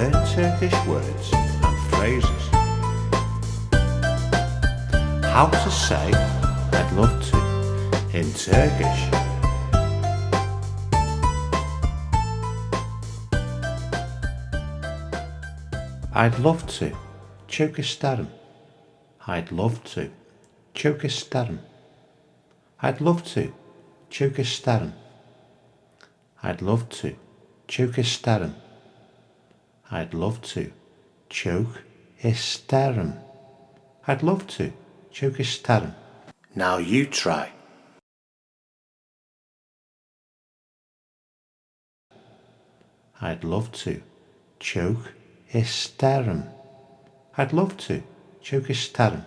learn Turkish words and phrases. How to say I'd love to in Turkish. I'd love to. Çok isterim. I'd love to. Çok isterim. I'd love to. Çok isterim. I'd love to. Çok isterim. I'd love to. Çok isterim. I'd love to. Çok isterim. Now you try. I'd love to. Çok isterim. I'd love to. Çok isterim.